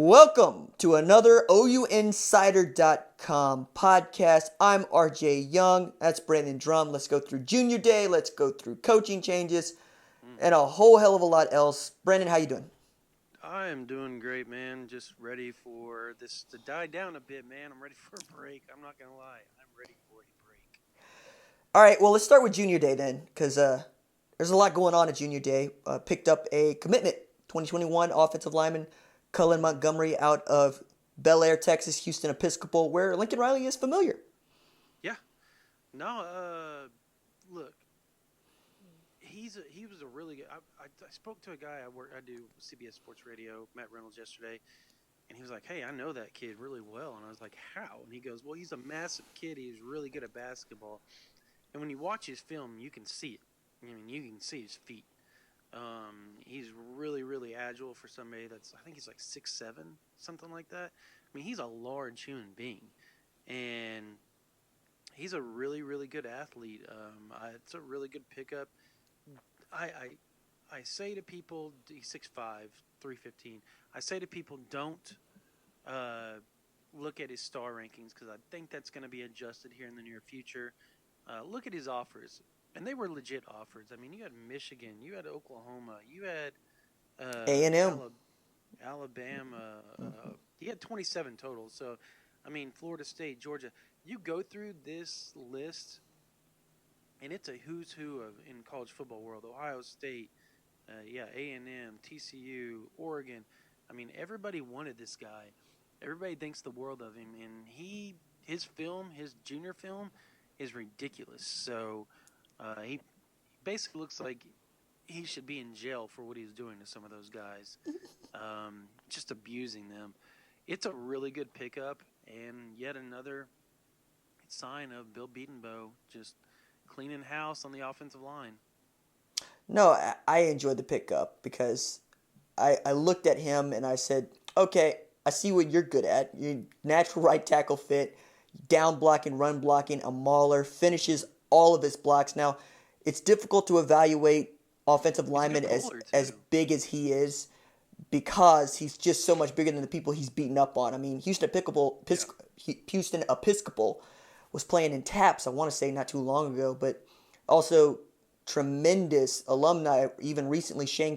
Welcome to another OUinsider.com podcast. I'm RJ Young. That's Brandon Drum. Let's go through Junior Day. Let's go through coaching changes and a whole hell of a lot else. Brandon, how you doing? I am doing great, man. Just ready for this to die down a bit, man. I'm ready for a break. I'm not going to lie. I'm ready for a break. All right, well, let's start with Junior Day then, because there's a lot going on at Junior Day. Picked up a commitment, 2021 offensive lineman Cullen Montgomery out of Bel Air, Texas, Houston Episcopal, where Lincoln Riley is familiar. Yeah. No, look, he was a really good. I spoke to a guy I do CBS Sports Radio, Matt Reynolds, yesterday, and he was like, "Hey, I know that kid really well," and I was like, "How?" And he goes, "Well, he's a massive kid. He's really good at basketball, and when you watch his film, you can see it. I mean, you can see his feet. He's really, really agile for somebody that's, I think he's like 6'7", something like that. I mean, he's a large human being, and he's a really, really good athlete. It's a really good pickup. I say to people, he's 6'5", 315. I say to people, don't look at his star rankings because I think that's going to be adjusted here in the near future. Look at his offers. And they were legit offers. I mean, you had Michigan, you had Oklahoma, you had A&M. Alabama. He had 27 total. So, I mean, Florida State, Georgia. You go through this list, and it's a who's who in college football world. Ohio State, A&M, TCU, Oregon. I mean, everybody wanted this guy. Everybody thinks the world of him, and his junior film, is ridiculous. So. He basically looks like he should be in jail for what he's doing to some of those guys, just abusing them. It's a really good pickup, and yet another sign of Bill Bedenbaugh just cleaning house on the offensive line. No, I enjoyed the pickup because I looked at him and I said, okay, I see what you're good at. You natural right tackle fit, down blocking, run blocking, a mauler, finishes all of his blocks. Now, it's difficult to evaluate offensive linemen as big as he is because he's just so much bigger than the people he's beaten up on. I mean, Houston Episcopal was playing in TAPS, I want to say, not too long ago, but also tremendous alumni. Even recently, Schein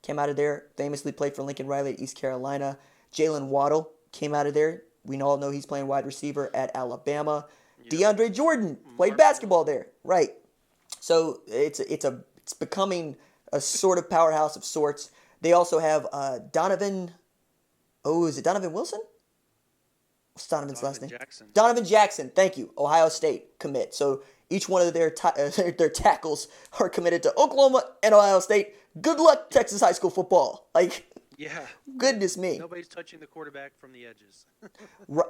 came out of there, famously played for Lincoln Riley at East Carolina. Jalen Waddle came out of there. We all know he's playing wide receiver at Alabama. Yep. DeAndre Jordan played basketball there, right? So it's becoming a sort of powerhouse of sorts. They also have Donovan. Oh, is it Donovan Wilson? What's Donovan's last name? Jackson. Donovan Jackson. Thank you. Ohio State commit. So each one of their tackles are committed to Oklahoma and Ohio State. Good luck, Texas high school football. Yeah. Goodness me. Nobody's touching the quarterback from the edges.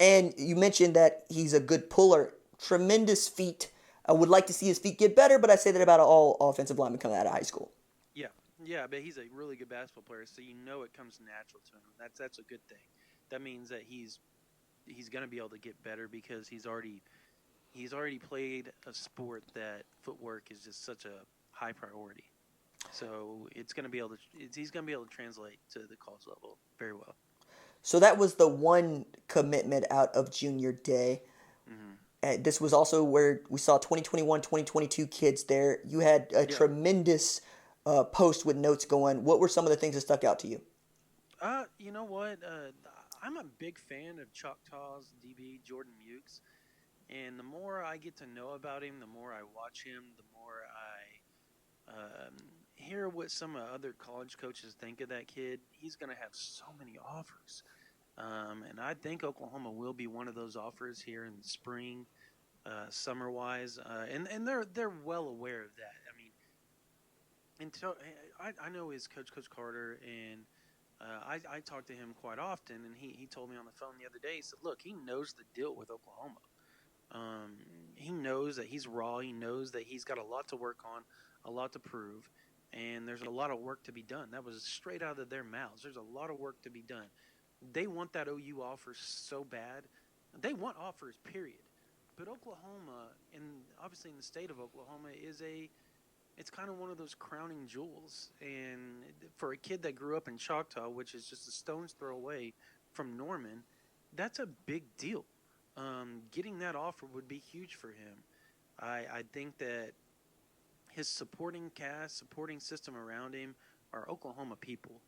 And you mentioned that he's a good puller. Tremendous feet. I would like to see his feet get better, but I say that about all offensive linemen coming out of high school. Yeah, but he's a really good basketball player, so you know it comes natural to him. That's a good thing. That means that he's going to be able to get better because he's already played a sport that footwork is just such a high priority. So he's going to be able to translate to the college level very well. So that was the one commitment out of Junior Day. Mm-hmm. This was also where we saw 2021, 2022 kids there. You had a tremendous post with notes going. What were some of the things that stuck out to you? You know what? I'm a big fan of Choctaw's DB, Jordan Mukes. And the more I get to know about him, the more I watch him, the more I hear what some other college coaches think of that kid. He's going to have so many offers. And I think Oklahoma will be one of those offers here in the spring, summer-wise, and they're well aware of that. I mean, I know his coach, Coach Carter, and I talk to him quite often, and he told me on the phone the other day. He said, "Look, he knows the deal with Oklahoma. He knows that he's raw. He knows that he's got a lot to work on, a lot to prove, and there's a lot of work to be done." That was straight out of their mouths. There's a lot of work to be done. They want that OU offer so bad. They want offers, period. But Oklahoma, and obviously in the state of Oklahoma, is a it's kind of one of those crowning jewels. And for a kid that grew up in Choctaw, which is just a stone's throw away from Norman, that's a big deal. Getting that offer would be huge for him. I think that his supporting cast, supporting system around him are Oklahoma people.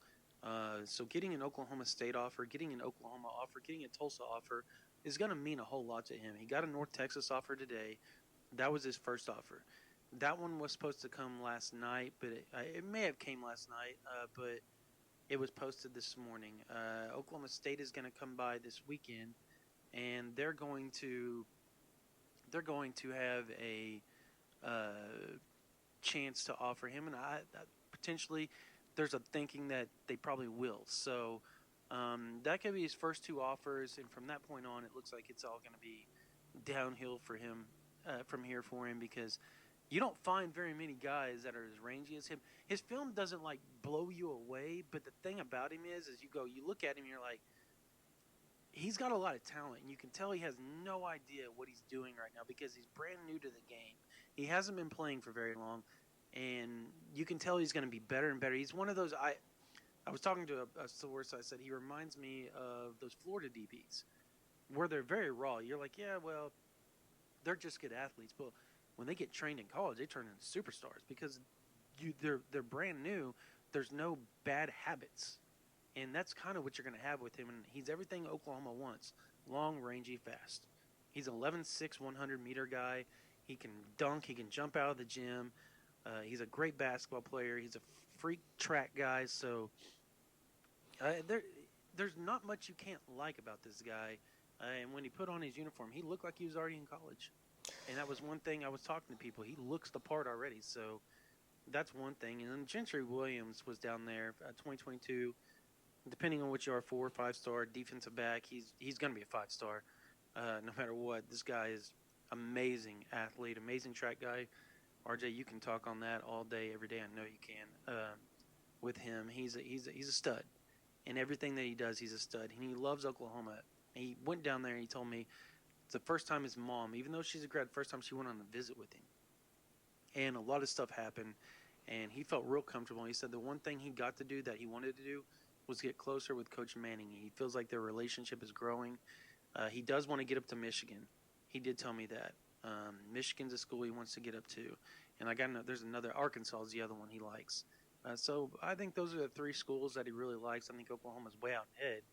So getting an Oklahoma State offer, getting an Oklahoma offer, getting a Tulsa offer is going to mean a whole lot to him. He got a North Texas offer today. That was his first offer. That one was supposed to come last night, but it may have came last night, but it was posted this morning. Oklahoma State is going to come by this weekend, and they're going to have a chance to offer him, and potentially there's a thinking that they probably will. So that could be his first two offers, and from that point on, it looks like it's all going to be downhill for him from here for him, because you don't find very many guys that are as rangy as him. His film doesn't like blow you away, but the thing about him is you look at him, you're like, he's got a lot of talent, and you can tell he has no idea what he's doing right now because he's brand new to the game. He hasn't been playing for very long, and you can tell he's going to be better and better. He's one of those. I was talking to a source. I said he reminds me of those Florida DBs, where they're very raw. You're like, yeah, well, they're just good athletes, but when they get trained in college, they turn into superstars because they're brand new. There's no bad habits, and that's kind of what you're going to have with him. And he's everything Oklahoma wants: long, rangy, fast. He's an 11'6", 100-meter guy. He can dunk. He can jump out of the gym. He's a great basketball player. He's a freak track guy. So there's not much you can't like about this guy. And when he put on his uniform, he looked like he was already in college. And that was one thing I was talking to people. He looks the part already. So that's one thing. And then Genry Williams was down there, 2022. Depending on what you are, 4 or 5-star defensive back, he's going to be a 5-star no matter what. This guy is amazing athlete, amazing track guy. RJ, you can talk on that all day, every day. I know you can. With him, he's a stud. In everything that he does, he's a stud. And he loves Oklahoma. He went down there and he told me it's the first time his mom, even though she's a grad, first time she went on a visit with him. And a lot of stuff happened, and he felt real comfortable. He said the one thing he got to do that he wanted to do was get closer with Coach Manning. He feels like their relationship is growing. He does want to get up to Michigan. He did tell me that. Michigan's a school he wants to get up to. And there's another, Arkansas is the other one he likes. So I think those are the 3 schools that he really likes. I think Oklahoma's way out ahead.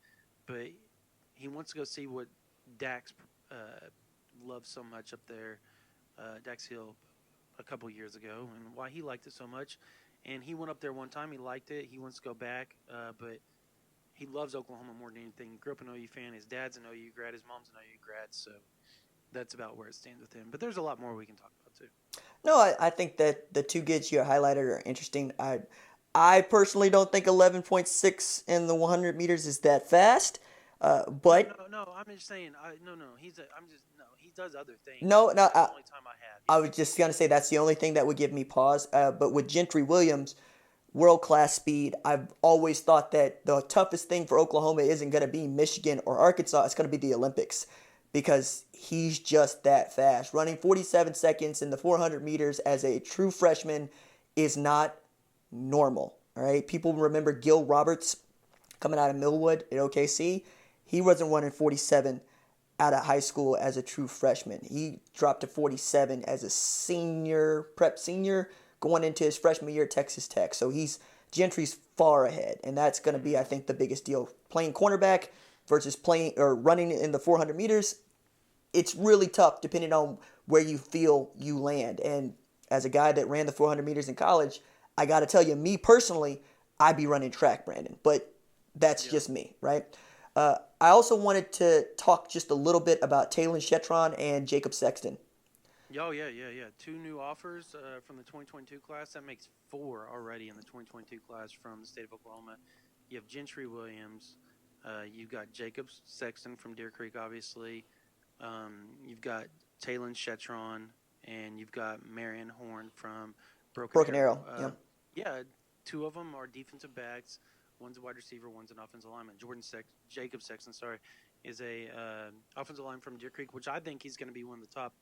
But he wants to go see what Dax loves so much up there, Dax Hill, a couple years ago, and why he liked it so much. And he went up there one time. He liked it. He wants to go back. But he loves Oklahoma more than anything. He grew up an OU fan. His dad's an OU grad. His mom's an OU grad. So that's about where it stands with him. But there's a lot more we can talk about, too. No, I think that the 2 gets you highlighted are interesting. I personally don't think 11.6 in the 100 meters is that fast. But no, I'm just saying. He does other things. No, that's the only time I have. I was just gonna say that's the only thing that would give me pause. But with Gentry Williams, world-class speed, I've always thought that the toughest thing for Oklahoma isn't gonna be Michigan or Arkansas. It's gonna be the Olympics, because he's just that fast. Running 47 seconds in the 400 meters as a true freshman is not normal. All right, people remember Gill Roberts coming out of Millwood at OKC. He wasn't running 47 out of high school as a true freshman. He dropped to 47 as a prep senior, going into his freshman year at Texas Tech. So Gentry's far ahead, and that's going to be, I think, the biggest deal. Playing cornerback versus playing or running in the 400 meters, it's really tough depending on where you feel you land. And as a guy that ran the 400 meters in college, I got to tell you, me personally, I'd be running track, Brandon. But that's just me, right? I also wanted to talk just a little bit about Taylor Chevron and Jacob Sexton. Oh, yeah. 2 new offers from the 2022 class. That makes 4 already in the 2022 class from the state of Oklahoma. You have Genry Williams. You've got Jacob Sexton from Deer Creek, obviously. You've got Taylor Chevron, and you've got Marion Horn from Broken Arrow. Yeah, 2 of them are defensive backs. One's a wide receiver, one's an offensive lineman. Jacob Sexton, is a offensive lineman from Deer Creek, which I think he's going to be one of the top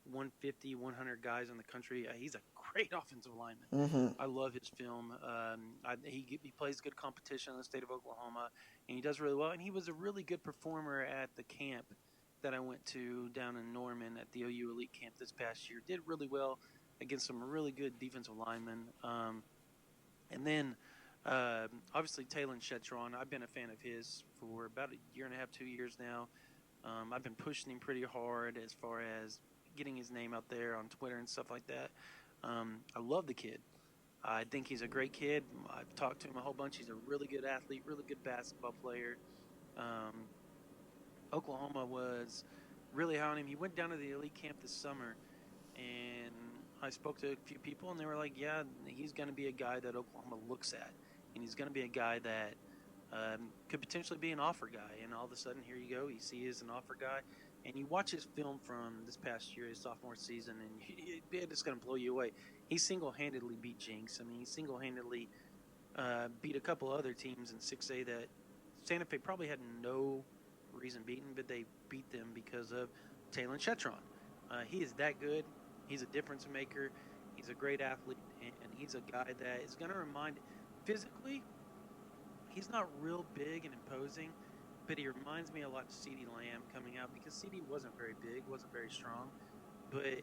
150, 100 guys in the country. He's a great offensive lineman. Mm-hmm. I love his film. He plays good competition in the state of Oklahoma, and he does really well. And he was a really good performer at the camp that I went to down in Norman at the OU Elite Camp this past year. Did really well against some really good defensive linemen. And then, obviously, Taylor Chevron. I've been a fan of his for about a year and a half, 2 years now. I've been pushing him pretty hard as far as getting his name out there on Twitter and stuff like that. I love the kid. I think he's a great kid. I've talked to him a whole bunch. He's a really good athlete, really good basketball player. Oklahoma was really high on him. He went down to the elite camp this summer, and I spoke to a few people, and they were like, yeah, he's going to be a guy that Oklahoma looks at, and he's going to be a guy that could potentially be an offer guy. And all of a sudden, here you go. You see he's an offer guy. And you watch his film from this past year, his sophomore season, and it's going to blow you away. He single-handedly beat Jinx. I mean, he single-handedly beat a couple other teams in 6A that Santa Fe probably had no reason beating, but they beat them because of Taylor Chevron. He is that good. He's a difference maker. He's a great athlete, and he's a guy that is going to remind – physically, he's not real big and imposing, but he reminds me a lot of CeeDee Lamb coming out, because CeeDee wasn't very big, wasn't very strong, but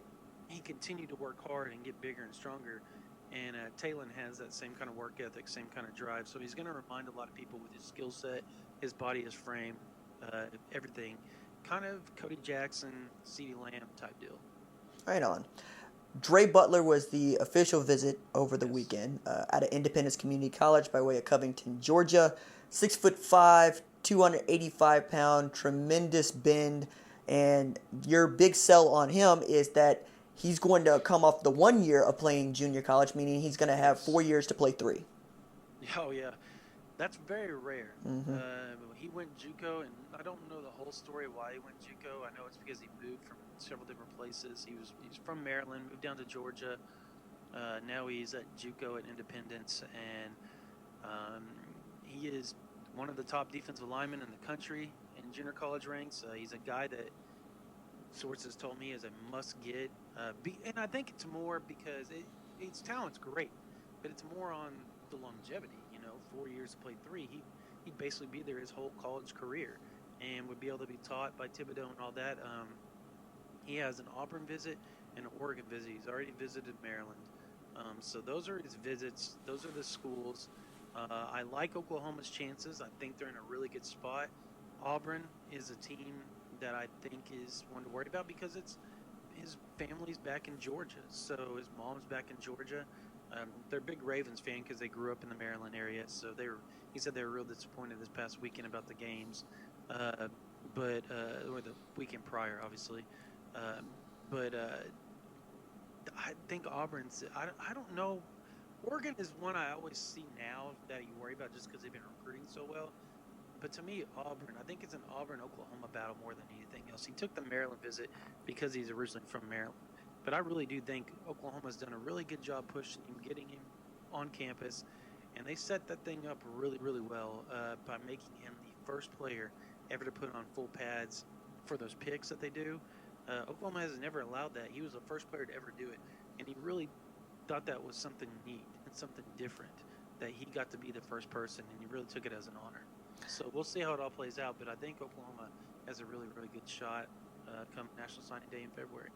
he continued to work hard and get bigger and stronger. And Taylor has that same kind of work ethic, same kind of drive. So he's going to remind a lot of people with his skill set, his body, his frame, everything. Kind of Cody Jackson, CeeDee Lamb type deal. Right on. Dre Butler was the official visit over the weekend at Independence Community College by way of Covington, Georgia. 6'5", 285-pound, tremendous bend. And your big sell on him is that he's going to come off the 1 year of playing junior college, meaning he's going to have 4 years to play 3. Oh, yeah. That's very rare. Mm-hmm. He went JUCO, and I don't know the whole story why he went JUCO. I know it's because he moved from several different places. He's from Maryland, moved down to Georgia. Now he's at JUCO at Independence, and he is one of the top defensive linemen in the country in junior college ranks. He's a guy that sources told me is a must-get. And I think it's more because his talent's great, but it's more on the longevity. 4 years to play 3. He'd basically be there his whole college career and would be able to be taught by Thibodeau and all that. He has an Auburn visit and an Oregon visit. He's already visited Maryland. So those are his visits. Those are the schools. I like Oklahoma's chances. I think they're in a really good spot. Auburn is a team that I think is one to worry about because his family's back in Georgia. So his mom's back in Georgia. They're a big Ravens fan because they grew up in the Maryland area. So he said they were real disappointed this past weekend about the games, or the weekend prior, obviously. But I think Auburn's. I don't know. Oregon is one I always see now that you worry about just because they've been recruiting so well. But to me, Auburn, I think it's an Auburn-Oklahoma battle more than anything else. He took the Maryland visit because he's originally from Maryland. But I really do think Oklahoma's done a really good job pushing him, getting him on campus. And they set that thing up really, really well by making him the first player ever to put on full pads for those picks that they do. Oklahoma has never allowed that. He was the first player to ever do it. And he really thought that was something neat and something different, that he got to be the first person, and he really took it as an honor. So we'll see how it all plays out, but I think Oklahoma has a really, really good shot come National Signing Day in February.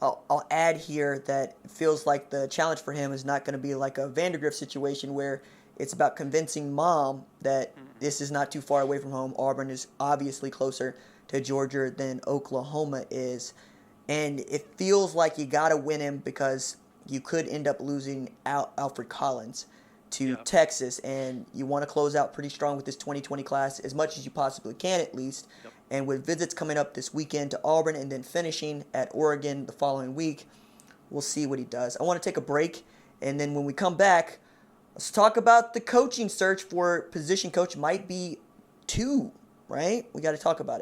I'll add here that it feels like the challenge for him is not going to be like a Vandergrift situation where it's about convincing mom that this is not too far away from home. Auburn is obviously closer to Georgia than Oklahoma is. And it feels like you got to win him because you could end up losing Alfred Collins to Texas. And you want to close out pretty strong with this 2020 class as much as you possibly can at least. Yep. And with visits coming up this weekend to Auburn and then finishing at Oregon the following week, we'll see what he does. I want to take a break, and then when we come back, let's talk about the coaching search for position coach. Might be 2, right? We got to talk about it.